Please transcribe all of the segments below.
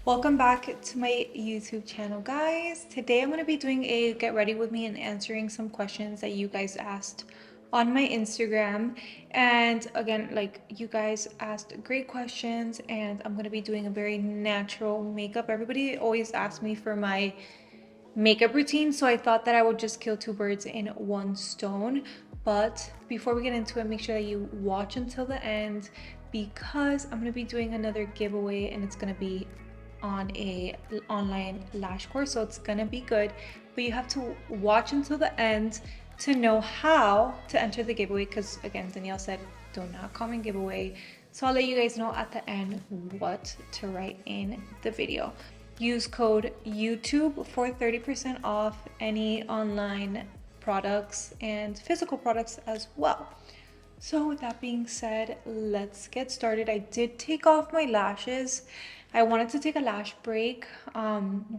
Welcome back to my YouTube channel, guys. Today I'm going to be doing a get ready with me and answering some questions that you guys asked on my Instagram. And again, like, you guys asked great questions, and I'm going to be doing a very natural makeup. Everybody always asks me for my makeup routine, so I thought that I would just kill two birds in one stone. But before we get into it, make sure that you watch until the end, because I'm going to be doing another giveaway, and it's going to be on a online lash course, so it's gonna be good. But you have to watch until the end to know how to enter the giveaway, because again, Danielle said do not comment giveaway. So I'll let you guys know at the end what to write in the video. Use code YouTube for 30% off any online products and physical products as well. So with that being said, let's get started. I did take off my lashes. I wanted to take a lash break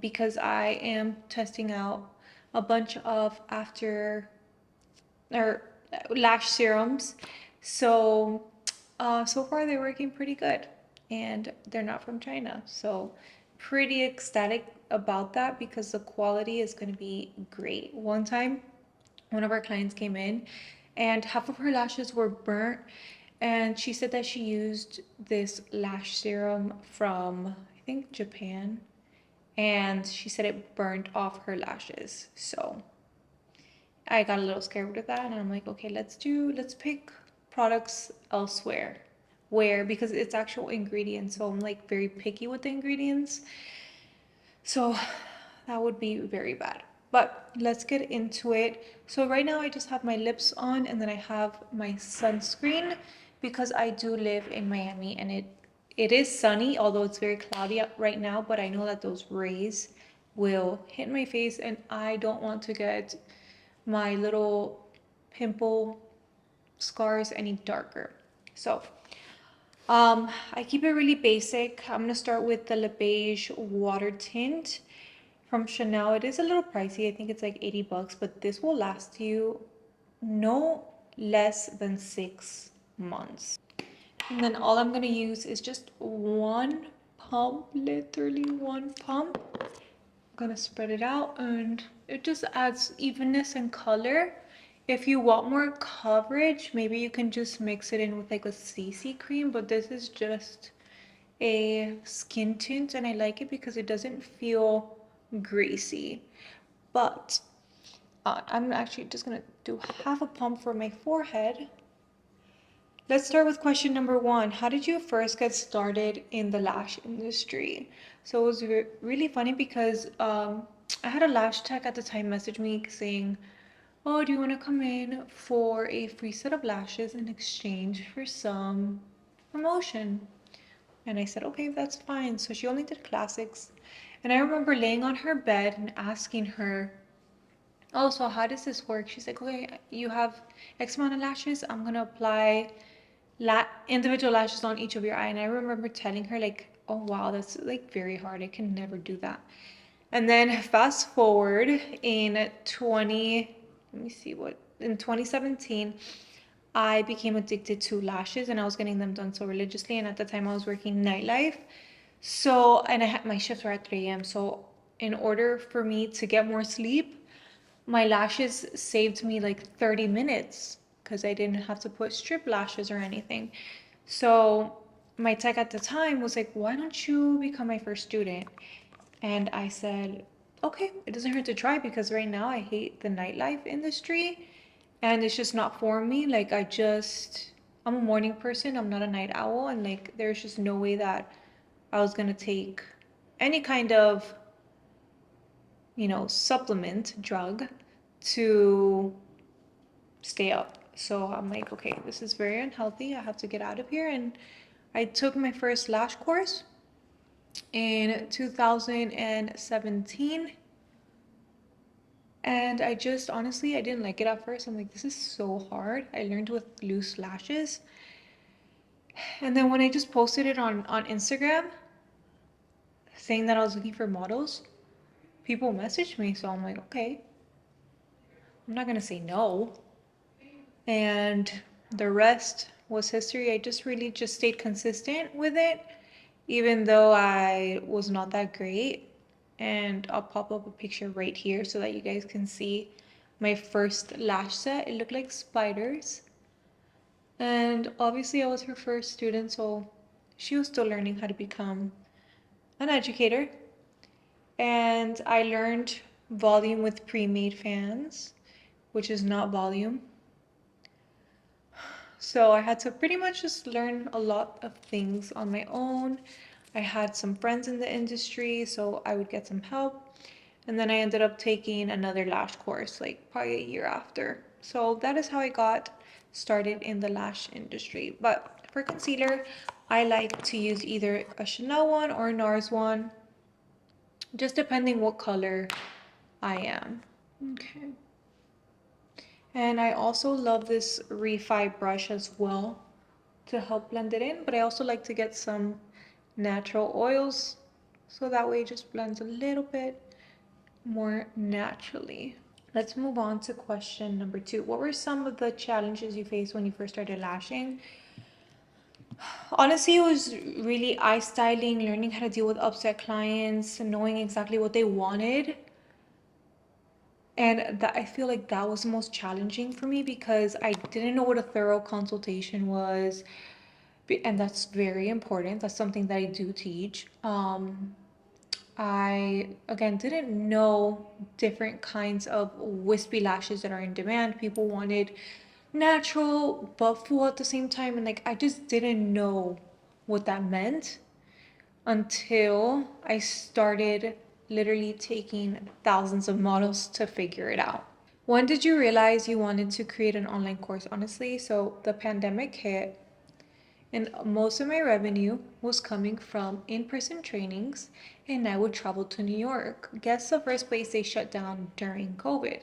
because I am testing out a bunch of lash serums. So so far they're working pretty good, and they're not from China. So pretty ecstatic about that because the quality is going to be great. One time, one of our clients came in and half of her lashes were burnt, and she said that she used this lash serum from, I think, Japan, and she said it burned off her lashes. So I got a little scared with that, and I'm like, okay, let's pick products elsewhere where, because it's actual ingredients, so I'm like very picky with the ingredients. So that would be very bad. But let's get into it. So right now I just have my lips on, and then I have my sunscreen because I do live in Miami, and it is sunny, although it's very cloudy right now, but I know that those rays will hit my face, and I don't want to get my little pimple scars any darker. So I keep it really basic. I'm gonna start with the Le Beige Water Tint from Chanel. It is a little pricey. I think it's like 80 bucks, but this will last you no less than 6 months. And then all I'm gonna use is just one pump, literally one pump. I'm gonna spread it out, and it just adds evenness and color. If you want more coverage, maybe you can just mix it in with like a CC cream, but this is just a skin tint, and I like it because it doesn't feel greasy. But I'm actually just gonna do half a pump for my forehead. Let's start with question number one. How did you first get started in the lash industry? So it was really funny because I had a lash tech at the time message me saying, oh, do you want to come in for a free set of lashes in exchange for some promotion? And I said, okay, that's fine. So she only did classics. And I remember laying on her bed and asking her, oh, so how does this work? She's like, okay, you have X amount of lashes. I'm going to apply individual lashes on each of your eye. And I remember telling her, like, oh, wow, that's like very hard. I can never do that. And then fast forward in 2017, I became addicted to lashes, and I was getting them done so religiously. And at the time I was working nightlife. So, and I had my shifts were at 3 a.m. So in order for me to get more sleep, my lashes saved me like 30 minutes because I didn't have to put strip lashes or anything. So my tech at the time was like, why don't you become my first student? And I said, okay, it doesn't hurt to try, because right now I hate the nightlife industry and it's just not for me. Like, I'm a morning person, I'm not a night owl. And like, there's just no way that I was gonna take any kind of, supplement drug to stay up. So I'm like, okay, this is very unhealthy. I have to get out of here. And I took my first lash course in 2017. And I just, honestly, I didn't like it at first. I'm like, this is so hard. I learned with loose lashes. And then when I just posted it on Instagram saying that I was looking for models, people messaged me. So I'm like, okay, I'm not going to say no. And the rest was history. I just really just stayed consistent with it. even though I was not that great. And I'll pop up a picture right here so that you guys can see my first lash set. It looked like spiders. And obviously, I was her first student, so she was still learning how to become an educator. And I learned volume with pre-made fans, which is not volume. So I had to pretty much just learn a lot of things on my own. I had some friends in the industry, so I would get some help. And then I ended up taking another lash course, like probably a year after. So that is how I got started in the lash industry. But for concealer, I like to use either a Chanel one or a NARS one, just depending what color I am. Okay. And I also love this Refi brush as well to help blend it in, but I also like to get some natural oils so that way it just blends a little bit more naturally. Let's move on to question number 2. What were some of the challenges you faced when you first started lashing? Honestly, it was really eye styling, learning how to deal with upset clients, knowing exactly what they wanted. And that I feel like that was the most challenging for me because I didn't know what a thorough consultation was. And that's very important. That's something that I do teach. I again didn't know different kinds of wispy lashes that are in demand. People wanted natural but full at the same time, and like I just didn't know what that meant until I started literally taking thousands of models to figure it out. When did you realize you wanted to create an online course? Honestly, so the pandemic hit and most of my revenue was coming from in-person trainings, and I would travel to New York. Guess the first place they shut down during COVID?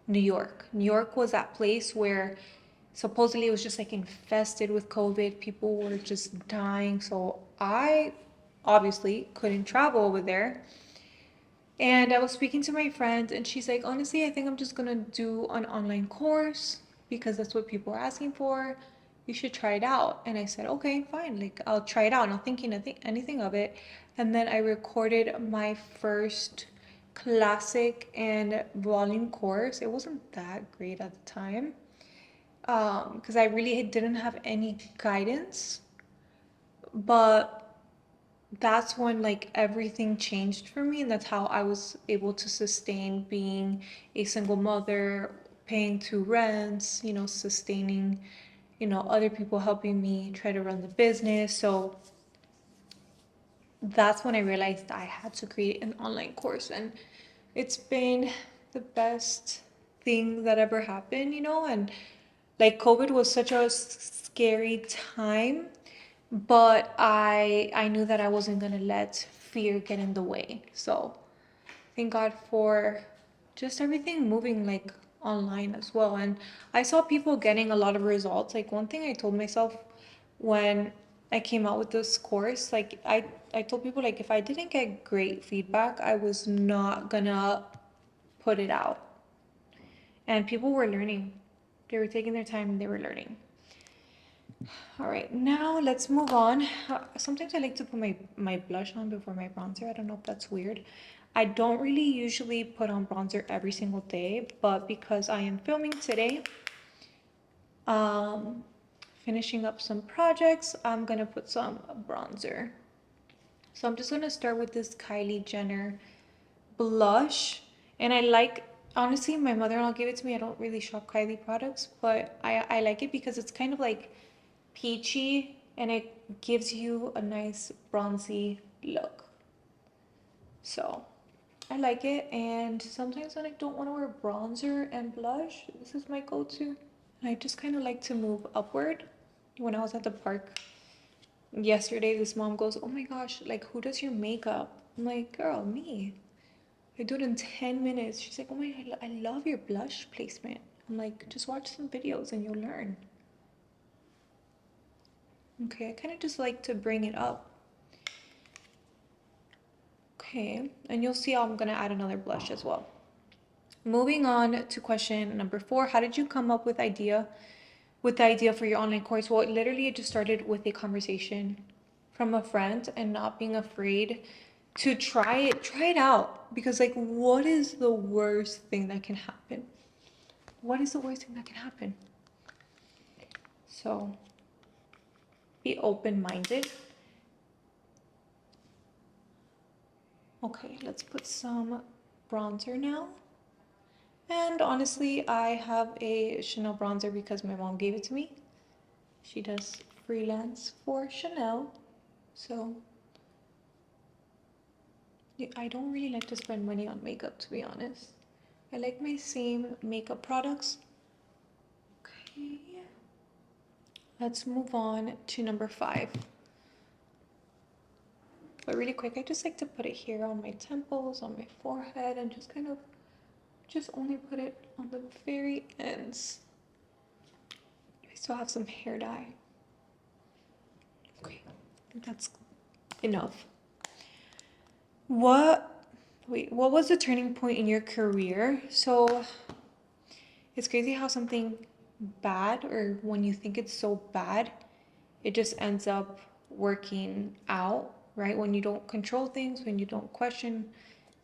New York. New York was that place where supposedly it was just like infested with COVID. People were just dying. So I obviously couldn't travel over there. And I was speaking to my friend, and she's like, honestly, I think I'm just gonna do an online course because that's what people are asking for. You should try it out. And I said, okay, fine. Like, I'll try it out. Not thinking anything of it. And then I recorded my first classic and volume course. It wasn't that great at the time because I really didn't have any guidance. But that's when like everything changed for me, and that's how I was able to sustain being a single mother, paying 2 rents, sustaining, other people helping me try to run the business. So that's when I realized I had to create an online course, and it's been the best thing that ever happened. And like COVID was such a scary time, but I knew that I wasn't gonna let fear get in the way. So thank God for just everything moving like online as well. And I saw people getting a lot of results. Like one thing I told myself when I came out with this course, like I told people like if I didn't get great feedback, I was not gonna put it out. And people were learning. They were taking their time and they were learning. All right, now let's move on. Sometimes I like to put my blush on before my bronzer. I don't know if that's weird. I don't really usually put on bronzer every single day, but because I am filming today, um, finishing up some projects, I'm gonna put some bronzer. So I'm just gonna start with this Kylie Jenner blush. And honestly, my mother-in-law gave it to me. I don't really shop Kylie products, but I like it because it's kind of like peachy and it gives you a nice bronzy look. So I like it, and sometimes when I don't want to wear bronzer and blush, this is my go-to. I just kind of like to move upward. When I was at the park yesterday, this mom goes, oh my gosh, like who does your makeup? I'm like, girl, me. I do it in 10 minutes. She's like, oh my God, I love your blush placement. I'm like, just watch some videos and you'll learn. Okay, I kind of just like to bring it up. Okay, and you'll see I'm gonna add another blush as well. Moving on to question number 4, how did you come up with the idea for your online course? Well, literally it just started with a conversation from a friend and not being afraid to try it out. Because like, what is the worst thing that can happen? What is the worst thing that can happen? So be open-minded. Okay, let's put some bronzer now. And honestly, I have a Chanel bronzer because my mom gave it to me. She does freelance for Chanel. So yeah, I don't really like to spend money on makeup, to be honest. I like my same makeup products. Okay, let's move on to number 5. But really quick, I just like to put it here on my temples, on my forehead, and just kind of just only put it on the very ends. I still have some hair dye. Okay, I think that's enough. What what was the turning point in your career? So it's crazy how something bad, or when you think it's so bad, it just ends up working out, right? When you don't control things, when you don't question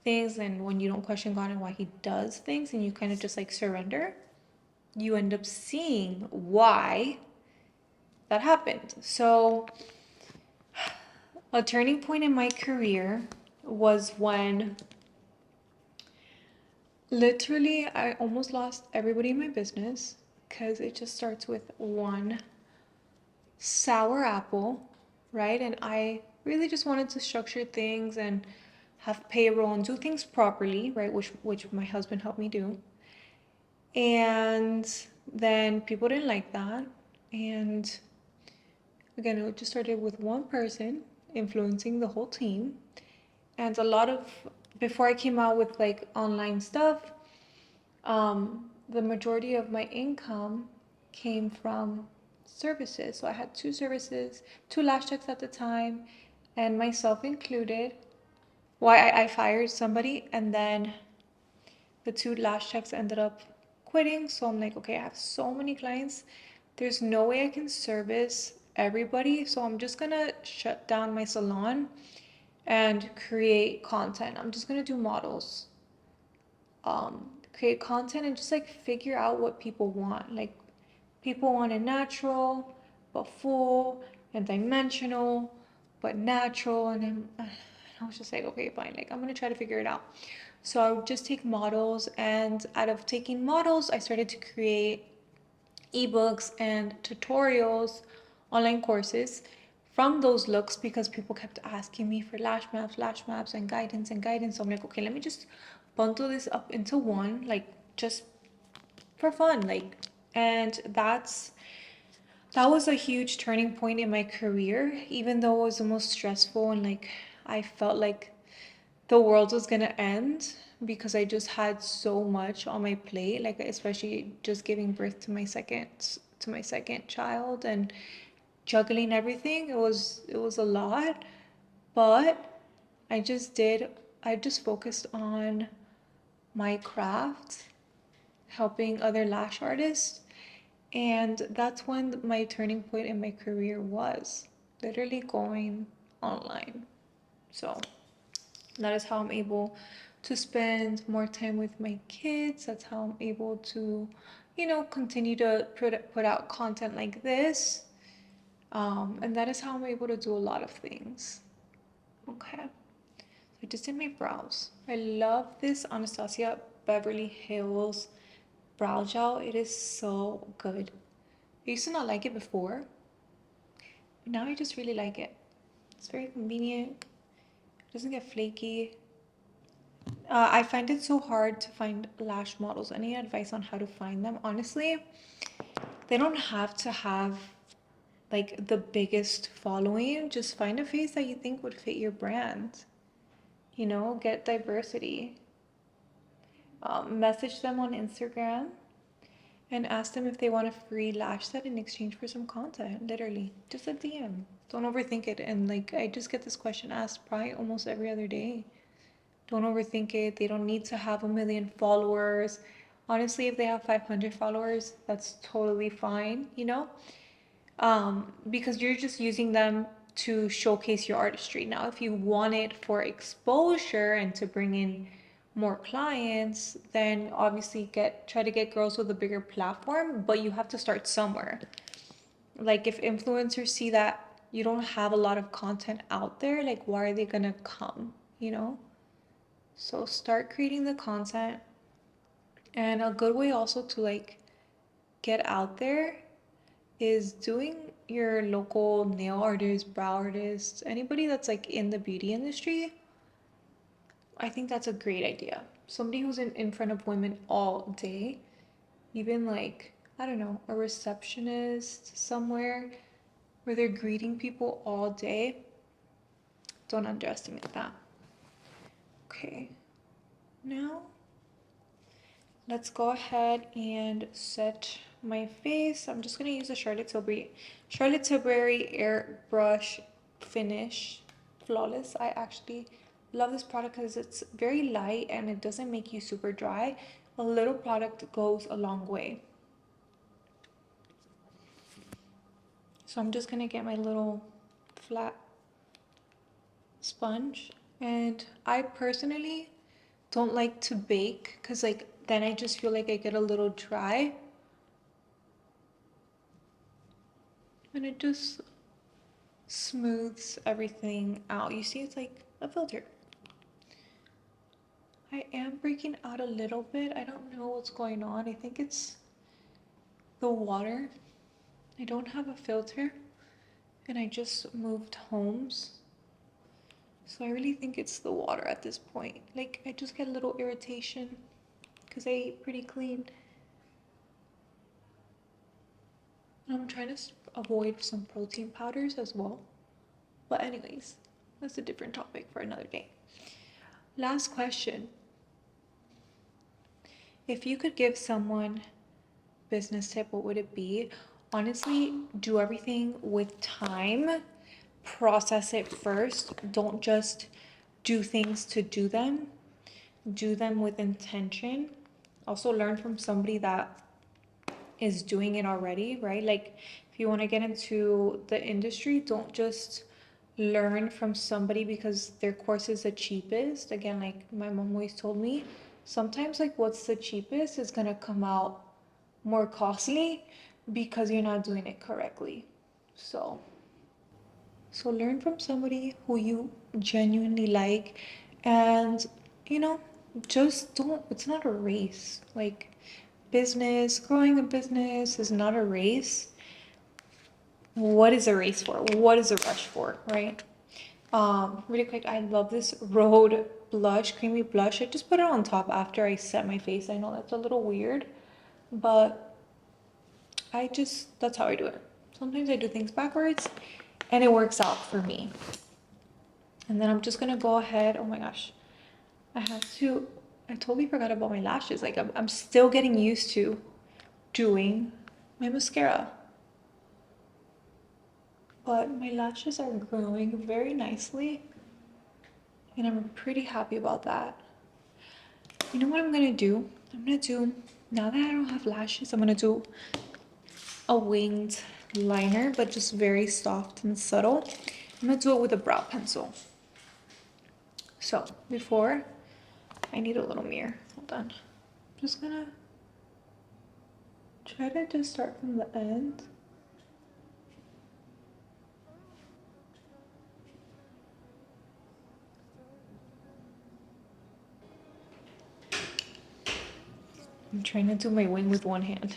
things, and when you don't question God and why He does things, and you kind of just like surrender, you end up seeing why that happened. So, a turning point in my career was when literally I almost lost everybody in my business because it just starts with one sour apple, right? And I really just wanted to structure things and have payroll and do things properly, right? Which my husband helped me do. And then people didn't like that. And again, it just started with one person influencing the whole team. And a lot of, before I came out with like online stuff, the majority of my income came from services. So I had 2 services, 2 lash techs at the time, and myself included. Why I fired somebody, and then the 2 lash techs ended up quitting. So I'm like, okay, I have so many clients. There's no way I can service everybody. So I'm just gonna shut down my salon and create content. I'm just gonna do models. Create content and just like figure out what people want. Like, people want it natural, but full, and dimensional, but natural. And then I was just like, okay, fine. Like, I'm gonna try to figure it out. So I would just take models, and out of taking models, I started to create ebooks and tutorials, online courses from those looks, because people kept asking me for lash maps, and guidance and guidance. So I'm like, okay, let me just bundle this up into one, like just for fun, like. And that was a huge turning point in my career, even though it was the most stressful, and like I felt like the world was gonna end because I just had so much on my plate, like especially just giving birth to my second child and juggling everything. It was a lot, but I just focused on my craft, helping other lash artists, and that's when my turning point in my career was literally going online. So that is how I'm able to spend more time with my kids. That's how I'm able to, continue to put out content like this. And that is how I'm able to do a lot of things. Okay. So I just did my brows. I love this Anastasia Beverly Hills brow gel. It is so good. I used to not like it before, but now I just really like it. It's very convenient. It doesn't get flaky. I find it so hard to find lash models. Any advice on how to find them? Honestly, they don't have to have like the biggest following. Just find a face that you think would fit your brand. Get diversity. Message them on Instagram and ask them if they want a free lash set in exchange for some content. Literally, just a DM. Don't overthink it. And like, I just get this question asked probably almost every other day. Don't overthink it. They don't need to have 1 million followers. Honestly, if they have 500 followers, that's totally fine, because you're just using them to showcase your artistry. Now, if you want it for exposure and to bring in more clients, then obviously try to get girls with a bigger platform, but you have to start somewhere. Like if influencers see that you don't have a lot of content out there, like why are they gonna come, you know? So start creating the content. And a good way also to like get out there is doing your local nail artist, brow artist, anybody that's like in the beauty industry. I think that's a great idea. Somebody who's in front of women all day, even like, I don't know, a receptionist somewhere where they're greeting people all day. Don't underestimate that. Okay, now let's go ahead and set my face. I'm just gonna use a Charlotte Tilbury airbrush finish, flawless. I actually love this product because it's very light and it doesn't make you super dry. A little product goes a long way. So I'm just gonna get my little flat sponge, and I personally don't like to bake because like then I just feel like I get a little dry, and it just smooths everything out. You see, it's like a filter. I am breaking out a little bit. I don't know what's going on. I think it's the water. I don't have a filter and I just moved homes. So I really think it's the water at this point. Like I just get a little irritation because I ate pretty clean. I'm trying to avoid some protein powders as well. But anyways, that's a different topic for another day. Last question. If you could give someone business tip, what would it be? Honestly, do everything with time. Process it first. Don't just do things to do them. Do them with intention. Also learn from somebody that is doing it already, right? Like if you want to get into the industry, don't just learn from somebody because their course is the cheapest. Again, like my mom always told me, sometimes like what's the cheapest is going to come out more costly because you're not doing it correctly. So learn from somebody who you genuinely like, and you know, just don't, it's not a race. Like growing a business is not a race. What is a race for? What is a rush for, right? Really quick, I love this Rhode blush, creamy blush. I just put it on top after I set my face. I know that's a little weird, but that's how I do it. Sometimes I do things backwards and it works out for me. And then I'm just gonna go ahead, oh my gosh, I totally forgot about my lashes. Like I'm still getting used to doing my mascara. But my lashes are growing very nicely and I'm pretty happy about that. You know what I'm gonna do? Now that I don't have lashes, I'm gonna do a winged liner, but just very soft and subtle. I'm gonna do it with a brow pencil. So before, I need a little mirror. Hold on. I'm just gonna try to just start from the end. I'm trying to do my wing with one hand.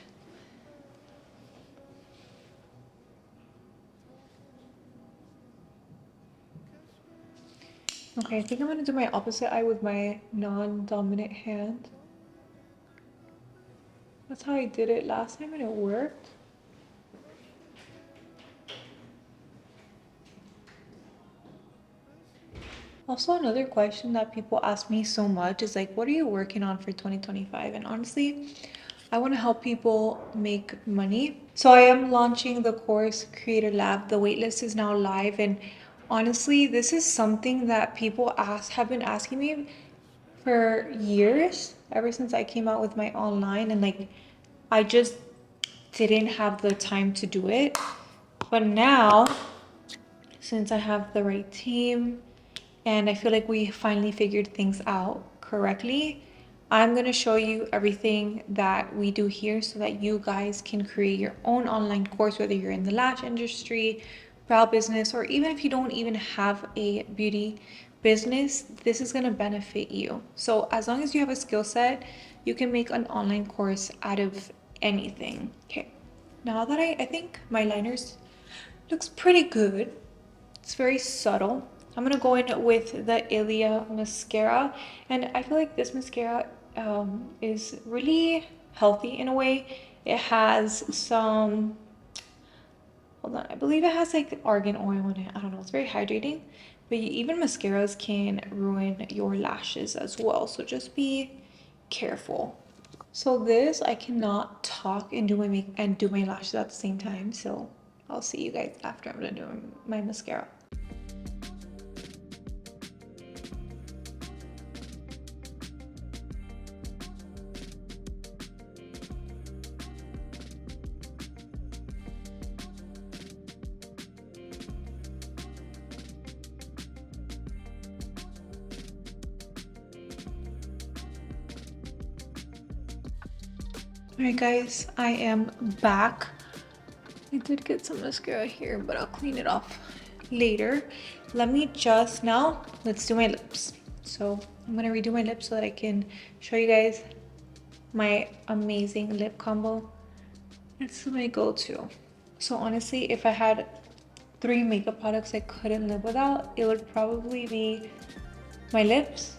Okay, I think I'm gonna do my opposite eye with my non-dominant hand. That's how I did it last time and it worked. Also, another question that people ask me so much is like, what are you working on for 2025? And honestly, I want to help people make money. So I am launching the course Creator Lab. The waitlist is now live. And honestly, this is something that people have been asking me for years, ever since I came out with my online. And like, I just didn't have the time to do it. But now, since I have the right team and I feel like we finally figured things out correctly, I'm going to show you everything that we do here so that you guys can create your own online course, whether you're in the lash industry, brow business, or even if you don't even have a beauty business, this is going to benefit you. So as long as you have a skill set, you can make an online course out of anything. Okay, now that I think my liners looks pretty good. It's very subtle. I'm gonna go in with the Ilia mascara, and I feel like this mascara is really healthy in a way. It has some, hold on, I believe it has like argan oil in it. I don't know, it's very hydrating, but even mascaras can ruin your lashes as well. So just be careful. So this, I cannot talk and do my lashes at the same time. So I'll see you guys after I'm done doing my mascara. Alright guys, I am back. I did get some mascara here, but I'll clean it off later. Let me just, now, let's do my lips. So I'm gonna redo my lips so that I can show you guys my amazing lip combo. It's my go-to. So honestly, if I had 3 makeup products I couldn't live without, it would probably be my lips,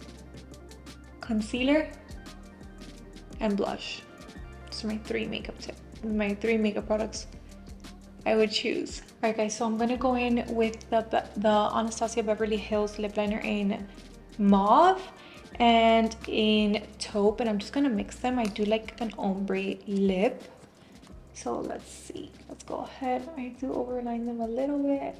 concealer, and blush. Those are my 3 makeup products I would choose. All right guys, so I'm gonna go in with the Anastasia Beverly Hills lip liner in mauve and in taupe, and I'm just gonna mix them. I do like an ombre lip. So let's see, let's go ahead. I do overline them a little bit.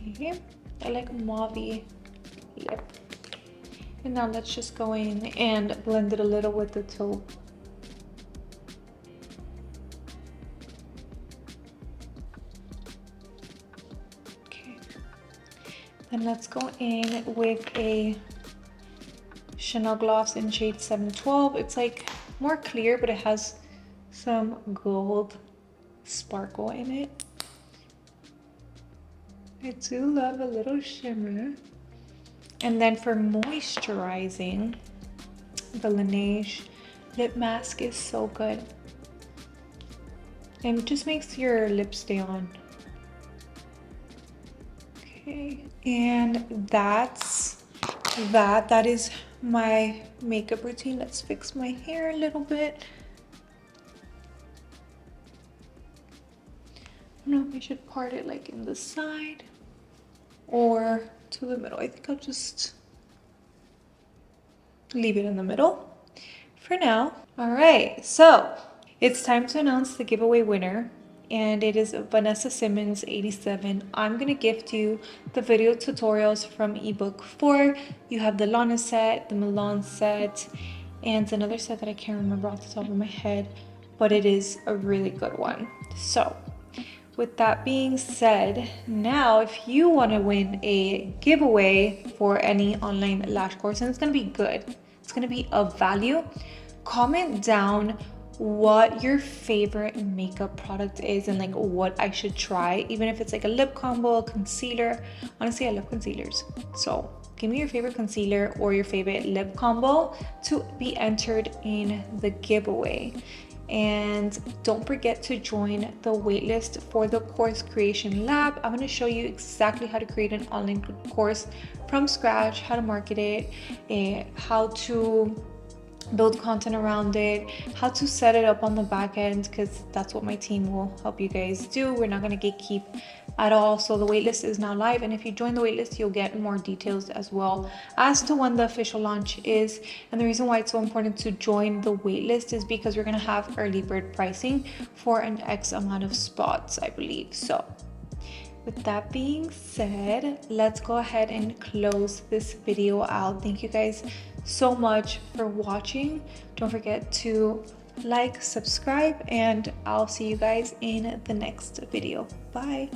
Okay, I like mauve lip. And now let's just go in and blend it a little with the taupe. Okay. Then let's go in with a Chanel gloss in shade 712. It's like more clear, but it has some gold sparkle in it. I do love a little shimmer. And then for moisturizing, the Laneige lip mask is so good. And it just makes your lips stay on. Okay, and that's that. That is my makeup routine. Let's fix my hair a little bit. I don't know if I should part it like in the side or to the middle. I think I'll just leave it in the middle for now. All right, so it's time to announce the giveaway winner, and it is Vanessa Simmons 87. I'm gonna gift you the video tutorials from ebook 4. You have the Lana set, the Milan set, and another set that I can't remember off the top of my head, but it is a really good one. So with that being said, now if you want to win a giveaway for any online lash course, and it's going to be good, it's going to be of value, comment down what your favorite makeup product is and like what I should try, even if it's like a lip combo, a concealer. Honestly, I love concealers. So give me your favorite concealer or your favorite lip combo to be entered in the giveaway. And don't forget to join the waitlist for the course creation lab. I'm going to show you exactly how to create an online course from scratch, how to market it, how to build content around it, how to set it up on the back end, because that's what my team will help you guys do. We're not going to gatekeep at all. So the waitlist is now live, and if you join the waitlist, you'll get more details as well as to when the official launch is. And the reason why it's so important to join the waitlist is because we're going to have early bird pricing for an X amount of spots, I believe. So with that being said, let's go ahead and close this video out. Thank you guys so much for watching. Don't forget to like, subscribe, and I'll see you guys in the next video. Bye.